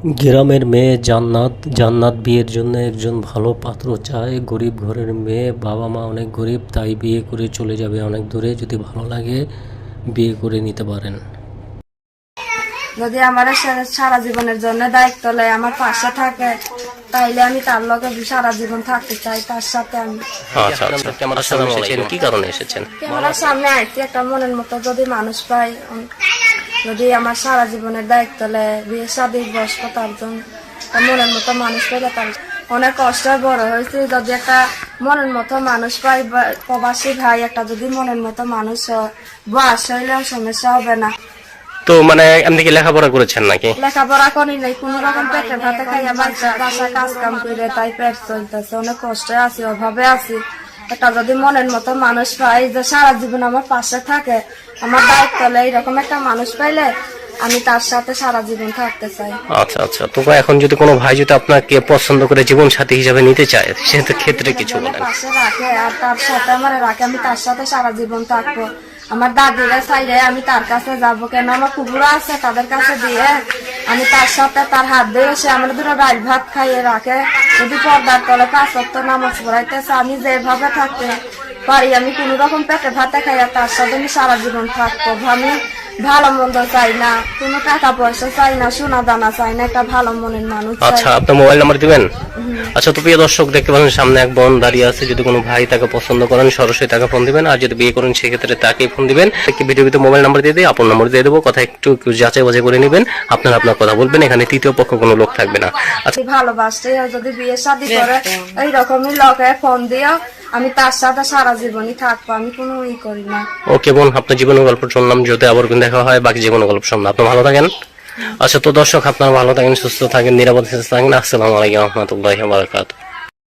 গ্রামের মেয়ে জান্নাত জান্নাত বিয়ের জন্য একজন ভালো পাত্র চায়। গরিব ঘরের মেয়ে, বাবা মা অনেক গরিব, তাই বিয়ে করে চলে যাবে অনেক দূরে। যদি ভালো লাগে বিয়ে করে নিতে পারেন। যদি আমার সারা জীবনের জন্য দায়িত্ব লয়, আমার পাশে থাকে, তাইলে আমি তার লগে সারা জীবন থাকতে চাই, তার সাথে আমি। আচ্ছা আচ্ছা, ক্যামেরার সামনে এসেছেন, কি কারণে এসেছেন? ক্যামেরার সামনে আইতে একটা মনের মতো যদি মানুষ পাই, যদি আমার সারা জীবনের দায়িত্ব লয়, বিয়ে শাদী বসবো, তার জন্য মনের মতো মানুষ পাইলে তার অনেক কষ্ট বড় হয়েছে। যদি একটা মনের মতো মানুষ পাই, প্রবাসী ভাই একটা যদি মনের মতো মানুষ হয়, বয়স হইলেও সমস্যা হবে না। তো মানে আপনি কি লেখাপড়া করেছেন নাকি? লেখাপড়া করি নাই, কোন রকম পেটের ভাতে খাইয়া বাসায় কাজ কাম করে তাই পেট চলতেছে। অনেক কষ্টে আছি, অভাবে আছি। একটা যদি মনের মতো মানুষ পাই, যে সারা জীবন আমার পাশে থাকে, আমার দায়িত্ব লয়, এইরকম একটা মানুষ পাইলে আমি তার সাথে সারা জীবন থাকতে চাই। আচ্ছা আচ্ছা, তো এখন যদি কোনো ভাই যদি আপনাকে পছন্দ করে জীবন সাথী হিসাবে নিতে চায়, সেক্ষেত্রে কিছু বলেন? পাশে রাখে আর তার সাথে আমার রাখে, আমি তার সাথে সারা জীবন থাকবো। আমার দাদিরা চাইলে আমি তার কাছে যাবো, কেন আমার কুকুরা আছে, তাদের কাছে দিয়ে আমি তার সাথে তার হাত দিয়ে সে আমার দুটো ডাল ভাত খাইয়ে রাখে। যদি পর্দার তলে 5 ওয়াক্ত নামাজ পড়াইতেছে, আমি যেভাবে থাকতে পারি, আমি কোন রকম পেটে ভাতে খাইয়া তার সাথে আমি সারা জীবন থাকবো। আমি ভালো মন্দ চাই না, কোনো টাকা পয়সা চাই না, সোনা দানা চাই না, একটা ভালো মনের মানুষ চাই। আচ্ছা, আপনার মোবাইল নাম্বার দিবেন? আচ্ছা, তো প্রিয় দর্শক দেখতে পাচ্ছেন সামনে এক বোন দাঁড়িয়ে আছে। যদি কোনো ভাই তাকে পছন্দ করেন সরাসরি তাকে ফোন দিবেন, আর যদি বিয়ে করেন সেক্ষেত্রে তাকেই ফোন দিবেন। ভিডিওতে মোবাইল নাম্বার দিয়ে দিই, আপনার নম্বর দিয়ে দেবো, কথা একটু যাচাই বাছাই করে নেবেন। আপনার কথা বলবেন, এখানে তৃতীয় পক্ষ কোনো লোক থাকবে না। আচ্ছা, ভালোবাসতে যদি বিয়ে শাদী করে এইরকমই লোকে ফোন দিও, আমি তার সাথে সারা জীবনই থাকবো, আমি কোনো করি না। ওকে বোন, আপনার জীবনের গল্প শুনলাম, যদি আবার দেখা হয় বাকি জীবনের গল্প শুনলাম। আপনি ভালো থাকেন। আচ্ছা, তো দর্শক আপনারা ভালো থাকেন, সুস্থ থাকেন, নিরাপদে থাকেন। আসসালামু আলাইকুম ওয়া রাহমাতুল্লাহি ওয়া বারাকাতুহু।